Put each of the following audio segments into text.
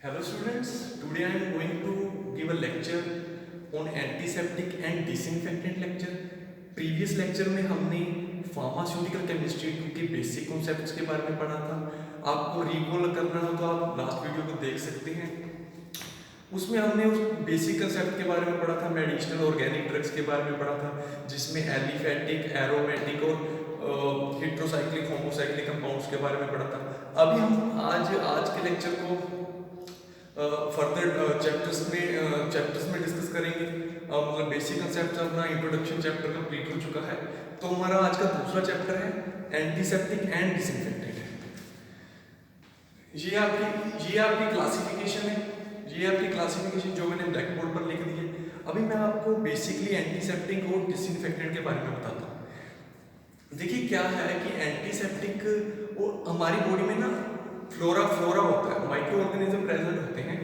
Hello students, today I am going to give a lecture on antiseptic and disinfectant lecture. Previous lecture में हमने pharmaceutical chemistry 2 के basic concepts के बारे में पढ़ा था। आपको रिकॉल करना हो तो आप लास्ट वीडियो को देख सकते हैं। उसमें हमने उस बेसिक कंसेप्ट के बारे में पढ़ा था, मेडिसिनल ऑर्गेनिक ड्रग्स के बारे में पढ़ा था, जिसमें एलिफेटिक, एरोमेटिक और हेट्रोसाइक्लिक, होमोसाइक्लिक कंपाउंड्स के बारे में पढ़ा था। अभी हम आज के लेक्चर को फर्दर चैप्टर्स में डिस्कस करेंगे। मतलब बेसिक कंसेप्ट अपना इंट्रोडक्शन चैप्टर कंप्लीट हो चुका है, तो हमारा आज का दूसरा चैप्टर है एंटीसेप्टिक एंड डिसइंफेक्टेंट। ये आपकी क्लासिफिकेशन है, ये आपकी क्लासिफिकेशन जो मैंने ब्लैक बोर्ड पर लिख दी है। अभी मैं आपको बेसिकली एंटीसेप्टिक और डिसइंफेक्टेंट के बारे में बताता हूँ। देखिए क्या है कि एंटीसेप्टिक और हमारी बॉडी में ना फ्लोरा होता है, माइक्रो ऑर्गेनिज्म प्रेजेंट होते हैं,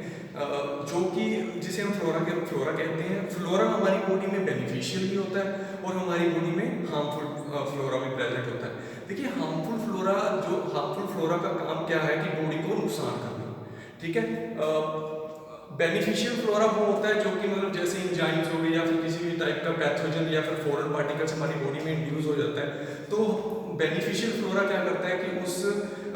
जो कि जिसे हम फ्लोरा कहते हैं। फ्लोरा हमारी बॉडी में बेनिफिशियल भी होता है और हमारी बॉडी में हार्मफुल फ्लोरा भी प्रेजेंट होता है। देखिए हार्मफुल फ्लोरा का काम क्या है कि बॉडी को नुकसान करना, ठीक है। बेनिफिशियल फ्लोरा वो होता है जो कि मतलब जैसे एंजाइम्स हो गए या फिर किसी भी टाइप का पैथोजन या फिर फॉरेन पार्टिकल्स हमारी बॉडी में इंड्यूस हो जाता है। तो बेनिफिशियल फ्लोरा क्या करता है कि उस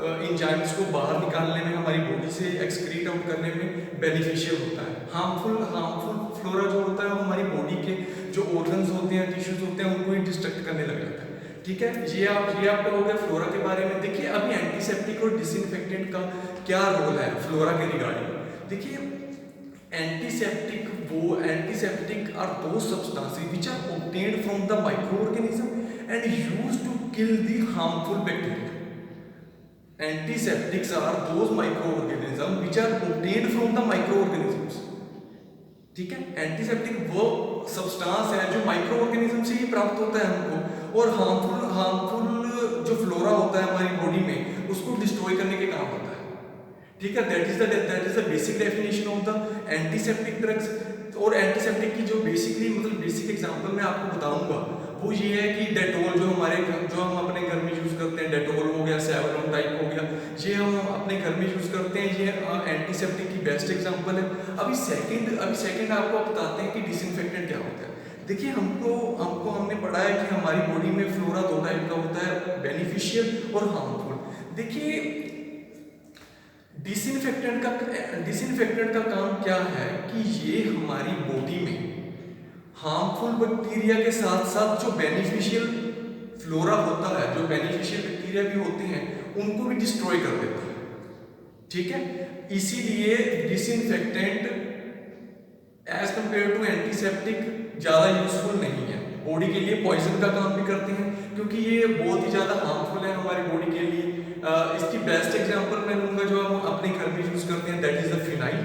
एंजाइम्स को बाहर निकालने में, हमारी बॉडी से एक्सक्रीट आउट करने में बेनिफिशियल होता है। हार्मफुल फ्लोरा जो होता है वो हमारी बॉडी के जो ऑर्गन्स होते हैं, टिश्यूज होते हैं, उनको ही डिस्ट्रक्ट करने लग जाता है, ठीक है। ये आपका हो गया फ्लोरा के बारे में। देखिए अभी एंटीसेप्टिक और डिसइंफेक्टेंट का क्या रोल है फ्लोरा के रिगार्डिंग। देखिए antiseptic are those substances which are obtained from the microorganism and used to kill the harmful bacteria. Antiseptics are those microorganisms which are obtained from the microorganisms. ठीक है, antiseptic वो substance है जो micro organism से ही प्राप्त होता है हमको, और हार्मफुल जो फ्लोरा होता है हमारी बॉडी में उसको डिस्ट्रॉय करने के काम होता है, ठीक है। That is the basic definition of the antiseptic drugs. और एंटीसेप्टिक की जो बेसिक एग्जांपल मैं आपको बताऊंगा वो ये है कि डेटोल जो हम अपने घर में यूज करते हैं, डेटोल हो गया, सेवलॉन टाइप हो गया, ये हम अपने घर में यूज करते हैं। ये एंटीसेप्टिक की बेस्ट एग्जांपल है। अभी सेकंड आपको बताते हैं कि डिसइंफेक्टेंट क्या होता है। देखिए हमने पढ़ा है कि हमारी बॉडी में फ्लोरा दो टाइप का होता है, बेनिफिशियल और हार्मफुल। देखिए डिसइंफेक्टेंट का काम क्या है कि ये हमारी बॉडी में हार्मफुल बैक्टीरिया के साथ साथ जो बेनिफिशियल फ्लोरा होता है, जो बेनिफिशियल बैक्टीरिया भी होते हैं, उनको भी डिस्ट्रॉय कर देता है, ठीक है। इसीलिए disinfectant as compare to antiseptic ज्यादा यूजफुल नहीं है, बॉडी के लिए पॉइजन का काम भी करते हैं क्योंकि ये बहुत ही ज्यादा हार्मफुल है हमारी बॉडी के लिए। इसकी बेस्ट एग्जांपल मैं लूंगा जो हम अपने घर में यूज करते हैं, that is the phenyl.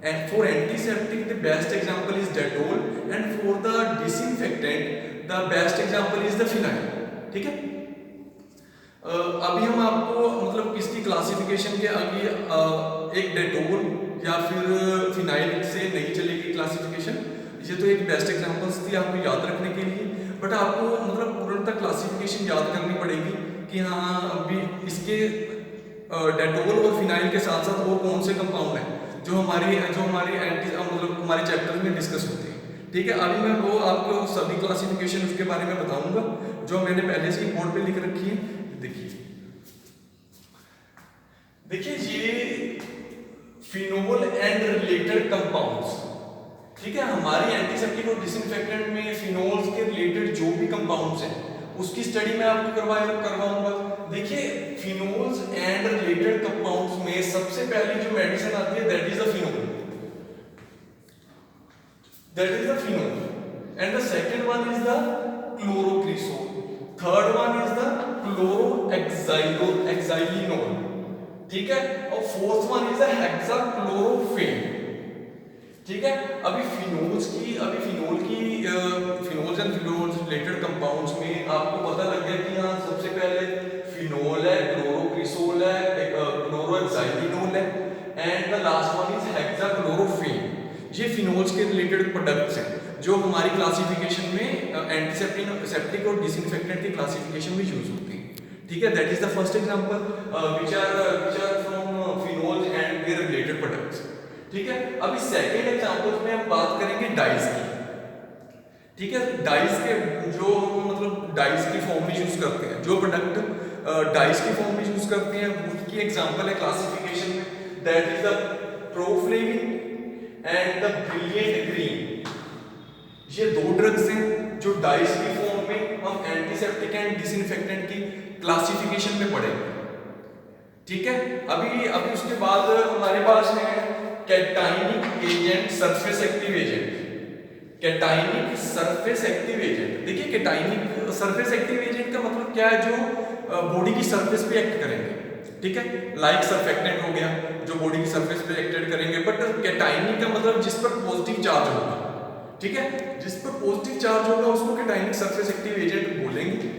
And for antiseptic the best example is Dettol, and for the disinfectant the best example is the phenyl, ठीक है। अभी हम आपको मतलब इसकी क्लासिफिकेशन के आगे एक डेटोल या फिर फिनाइल से नहीं चलेगी क्लासिफिकेशन। ये तो एक बेस्ट एग्जांपल्स थी आपको याद रखने के लिए, बट आपको मतलब पूर्णतः क्लासिफिकेशन याद करनी पड़ेगी कि हाँ अभी इसके डेटोल और फिनाइल के साथ साथ और कौन से कंपाउंड हैं जो हमारे चैप्टर में डिस्कस होते हैं, ठीक है। अभी मैं वो आपको सभी क्लासिफिकेशन उसके बारे में बताऊंगा जो मैंने पहले से ही बोर्ड पे लिख रखी है। देखिए ये फिनोल एंड रिलेटेड कंपाउंड्स, ठीक है। हमारी एंटीसेप्टिक और डिसइंफेक्टेंट में फिनोल्स के रिलेटेड जो भी कंपाउंड्स हैं उसकी स्टडी मैं आपको करवाऊंगा। देखिए फिनोल्स एंड रिलेटेड कंपाउंड्स में सबसे पहली जो मेडिसिन आती है that is the phenol, and the second one is the chlorocresol, third one is the chloroxylenol, ठीक है, और fourth one is the hexachlorophene, ठीक है। अभी phenols and phenols related compounds में आपको पता लग गया कि हाँ सबसे पहले फिनोल है, क्लोरोक्रिसोल है, क्लोरोएक्साइलिनोल है, and the last one is hexachlorophene. ये फिनोल्स के रिलेटेड प्रोडक्ट्स हैं जो हमारी क्लासिफिकेशन में एंटीसेप्टिक और डिसइंफेक्टेंट की क्लासिफिकेशन में यूज होते हैं, ठीक है। That is the first example which are from phenols and their related products. ठीक है, अभी सेकेंड एग्जांपल में हम बात करेंगे डाइस की। ठीक है, डाइस के जो मतलब डाइस की फॉर्म में यूज करते हैं, जो प्रोडक्ट डाइस की फॉर्म में यूज करते हैं उसकी एग्जांपल है क्लासिफिकेशन में, that is the proflavine and the brilliant green. ये दो ड्रग्स हैं जो डाइस की फॉर्म में हम एंटीसेप्टिक एंड डिसइंफेक्टेंट की क्लासिफिकेशन में पढ़ेंगे। ठीक है, अभी अभी उसके बाद हमारे पास है cationic agent, surface active agent. Cationic surface active agent, देखिए कैटाइनिक सरफेस एक्टिव एजेंट का मतलब क्या है, जो बॉडी की सरफेस पे एक्ट करेंगे। ठीक है, लाइक सरफेक्टेंट हो गया जो बॉडी की सरफेस पे एक्ट करेंगे, बट कैटाइनिक का मतलब जिस पर पॉजिटिव चार्ज होगा। ठीक है, जिस पर पॉजिटिव चार्ज होगा उसको कैटाइनिक सरफेस एक्टिव एजेंट बोलेंगे।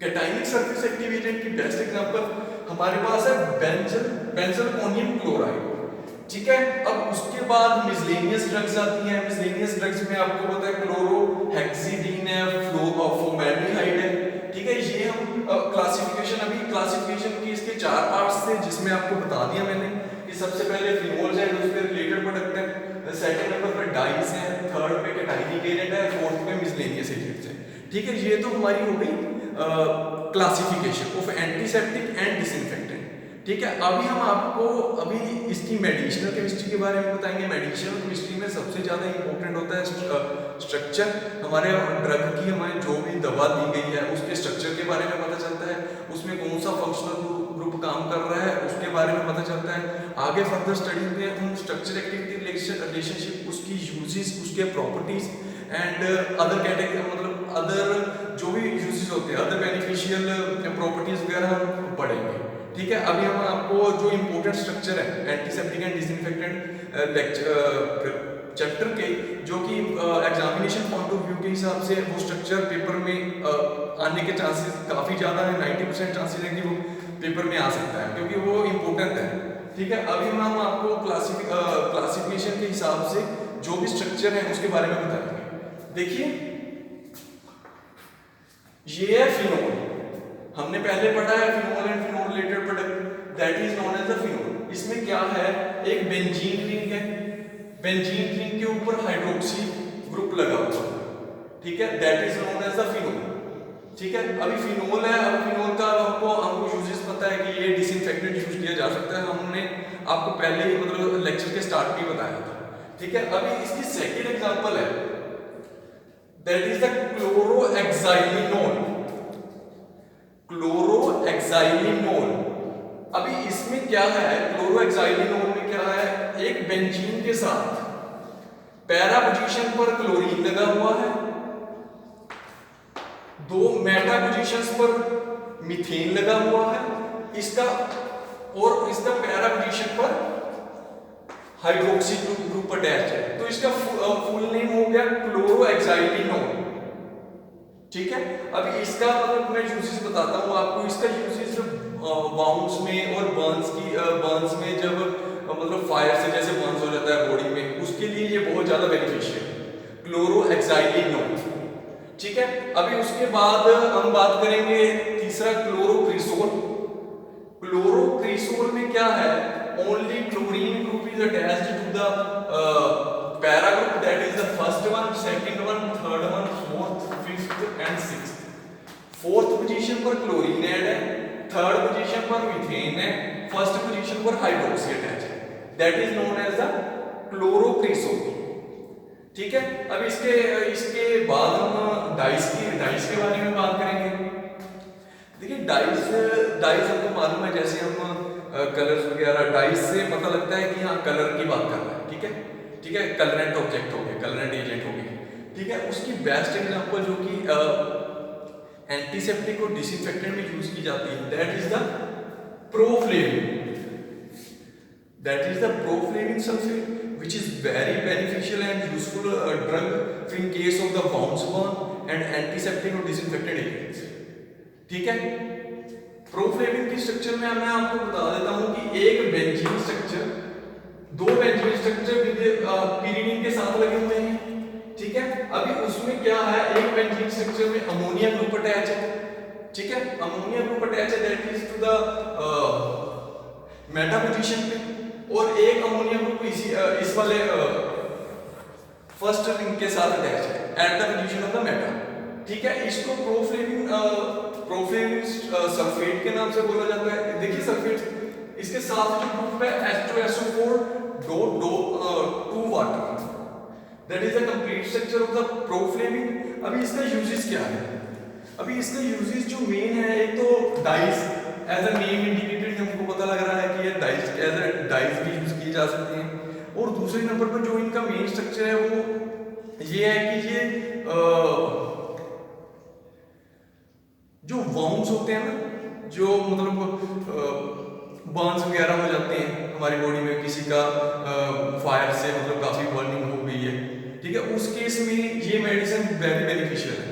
कैटाइनिक सरफेस एक्टिव एजेंट की बेस्ट एग्जांपल हमारे पास है बेंजलकोनियम क्लोराइड। ठीक है, अब उसके बाद मिसलेनियस ड्रग्स आती हैं। मिसलेनियस ड्रग्स में आपको पता है क्लोरोहेक्सिडीन है, फॉर्मेल्डिहाइड है। ठीक है, ये हम क्लासिफिकेशन, अभी क्लासिफिकेशन की इसके 4 पार्ट्स थे जिसमें आपको बता दिया मैंने कि सबसे पहले फिनोल्स है, उसके रिलेटेड प्रोडक्ट है, सेकंड नंबर पे डाइस है, थर्ड पे कैटाइनिक एजेंट है, फोर्थ पे मिसलेनियस एजेंट्स है। ठीक है, ये तो हमारी हो गई classification of antiseptic and disinfectant. ठीक है, अभी हम आपको अभी इसकी मेडिसिनल केमिस्ट्री के बारे में बताएंगे। मेडिसिनल केमिस्ट्री में सबसे ज़्यादा इंपॉर्टेंट होता है स्ट्रक्चर। हमारे ड्रग की हमारी जो भी दवा दी गई है उसके स्ट्रक्चर के बारे में पता चलता है, उसमें कौन सा फंक्शनल ग्रुप काम कर रहा है उसके बारे में पता चलता है। आगे फर्दर स्टडी में उन स्ट्रक्चर एक्टिविटी रिलेशनशिप, उसकी यूजेस, उसके प्रॉपर्टीज एंड अदर कैटेगरी, मतलब अदर जो भी यूजेस होते हैं, अदर बेनिफिशियल प्रॉपर्टीज वगैरह हम पढ़ेंगे। ठीक है, अभी हम आपको जो इंपॉर्टेंट स्ट्रक्चर है एंटीसेप्टिक एंड डिसइंफेक्टेंट चैप्टर के, जो कि एग्जामिनेशन पॉइंट ऑफ व्यू के हिसाब से वो स्ट्रक्चर पेपर में आने के चांसेस काफ़ी ज़्यादा है। 90% चांसेस है कि वो पेपर में आ सकता है क्योंकि वो इम्पोर्टेंट है। ठीक है, अभी हम आपको क्लासिफिकेशन के हिसाब से जो भी स्ट्रक्चर है उसके बारे में बताएंगे। देखिए, ये है फिनोल, हमने पहले पढ़ा है phenol and phenol related product, that is known as the phenol. इसमें क्या है, एक बेंजीन रिंग है, बेंजीन रिंग के ऊपर हाइड्रोक्सी ग्रुप लगा हुआ है। ठीक है, that is known as the phenol. ठीक है, अभी फिनोल है, अब फिनोल का हमको यूजेस पता है कि ये डिसइंफेक्टेंट यूज किया जा सकता है, हमने आपको पहले ही मतलब लेक्चर के स्टार्ट में बताया था। ठीक है, अभी इसकी सेकंड एग्जांपल है, दैट इज द क्लोरोहेक्साइलिनोल। क्लोरोहेक्साइलिनोल, अभी इसमें क्या है, क्लोरोहेक्साइलिनोल में क्या है, एक बेंजीन के साथ पैरा पोजीशन पर क्लोरीन लगा हुआ है, दो मेटा पोजीशंस पर मीथेन लगा हुआ है, इसका और इसका पैरा पोजीशन पर हाइड्रोक्सी ग्रुप अटैच है, तो इसका फुल नेम हो गया क्लोरोहेक्साइलिनोल। ठीक है, अभी इसका मतलब मैं यूजेस बताता हूँ आपको। इसका यूजेस बाउंस में और बर्न्स में जब मतलब फायर से जैसे बर्न्स हो जाता है बॉडी में, उसके लिए ये बहुत ज्यादा बेनिफिशियल है क्लोरोहेक्साइलिनोल। ठीक है, अभी उसके बाद हम बात करेंगे तीसरा क्लोरोक्रिसोल। क्लोरोक्रिसोल में क्या है, only chlorine group is attached to the para group, that is the first one, second one, third one, fourth, fifth and sixth. Fourth position पर क्लोरीन ऐड है, थर्ड पोजीशन पर मीथेन है, फर्स्ट पोजीशन पर hydroxy attach है, that is known as the chlorocresol. ठीक है, अब इसके बाद हम डाइस के बारे में बात करेंगे। देखिए, डाइस हमको मालूम है, जैसे हम कलर्स वगैरह, डाइस से पता लगता है कि हाँ कलर की बात कर रहा है। ठीक है, कलरेंट ऑब्जेक्ट हो गए, कलरेंट एजेंट हो गए। ठीक है, उसकी बेस्ट एग्जांपल जो कि एंटीसेप्टिक और डिसइंफेक्टेंट में यूज की जाती है, that is the proflavine. That is the proflavine sulphate which is very beneficial and useful drug in case of the bounce burn and antiseptic और disinfectant agents। ठीक है, प्रोफ्लेविन की स्ट्रक्चर में मैं आपको बता देता हूं कि एक बेंजीन स्ट्रक्चर, दो बेंजीन स्ट्रक्चर pyridine के साथ लगे हुए हैं। ठीक है, अभी उसमें क्या है, एक बेंजीन स्ट्रक्चर में अमोनिया ग्रुप अटैच है। ठीक है, अमोनिया ग्रुप अटैच है, that is to the meta position पे, और एक अमोनिया ग्रुप इस वाले फर्स्ट रिंग के साथ अटैच है at the position of the metal. ठीक है, इसको प्रोफ्लेविन सल्फेट के नाम से बोला जाता है। देखिए सल्फेट, इसके साथ जो ग्रुप है H2SO4 dot 2 water, that is the complete structure of the proflavine. अभी इसका यूजेस क्या है? अभी इसका यूजेस जो मेन है, एक तो dyes as a name indicated, हमको पता लग रहा है कि ये डाइस एज अ डाइस भी यूज किए जा सकते हैं। और दूसरे नंबर पर जो इनका मेन स्ट्रक्चर है वो ये है कि ये जो वाउंड्स होते हैं ना, जो मतलब बर्न्स वगैरह हो जाते हैं हमारी बॉडी में, किसी का फायर से मतलब काफी बर्निंग हो गई है, ठीक है, उस केस में ये मेडिसिन वेरी बेनिफिशियल है,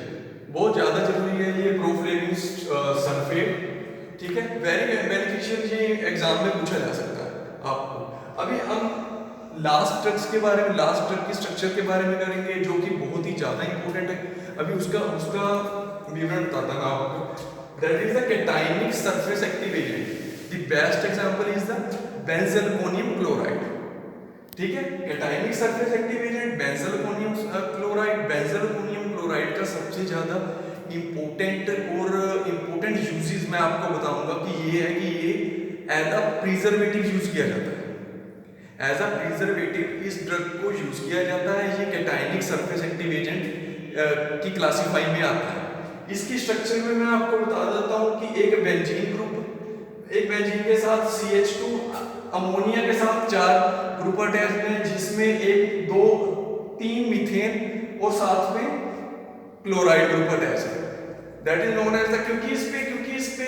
बहुत ज्यादा जरूरी है ये प्रोफ्लेविन सल्फेट। ठीक है, वेरी बेनिफिशियल, ये एग्जाम में पूछा जा सकता है आपको। अभी हम लास्ट ड्रग्स के बारे में, लास्ट ड्रग के स्ट्रक्चर के बारे में करेंगे, जो कि बहुत ही ज्यादा इंपॉर्टेंट है। अभी उसका विवरण बताता हूं आपको। That is the cationic surface active agent. The best example is the benzalkonium chloride. ठीक है, cationic surface active agent benzalkonium chloride. Benzalkonium chloride का सबसे ज्यादा इंपॉर्टेंट यूजेस मैं आपको बताऊंगा कि ये है कि ये एज अ प्रिजर्वेटिव यूज किया जाता है। एज अ प्रिजर्वेटिव इस ड्रग को यूज किया जाता है। ये कैटायनिक सरफेस एक्टिव एजेंट की क्लासिफाई में आता है। इसकी स्ट्रक्चर में मैं आपको बता देता हूं कि एक बेंजीन ग्रुप, एक बेंजीन के साथ CH2 अमोनिया के साथ 4 ग्रुप अटैच हैं, जिसमें 1 2 3 मीथेन और साथ में क्लोराइड ग्रुप अटैच है। That is known as the, क्योंकि इस पे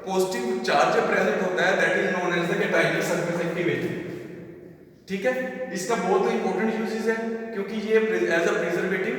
पॉजिटिव चार्ज प्रेजेंट होता है, that is known as the cationic surface active agent. ठीक है, इसका बहुत इंपॉर्टेंट यूजेस है क्योंकि ये एज अ प्रिजर्वेटिव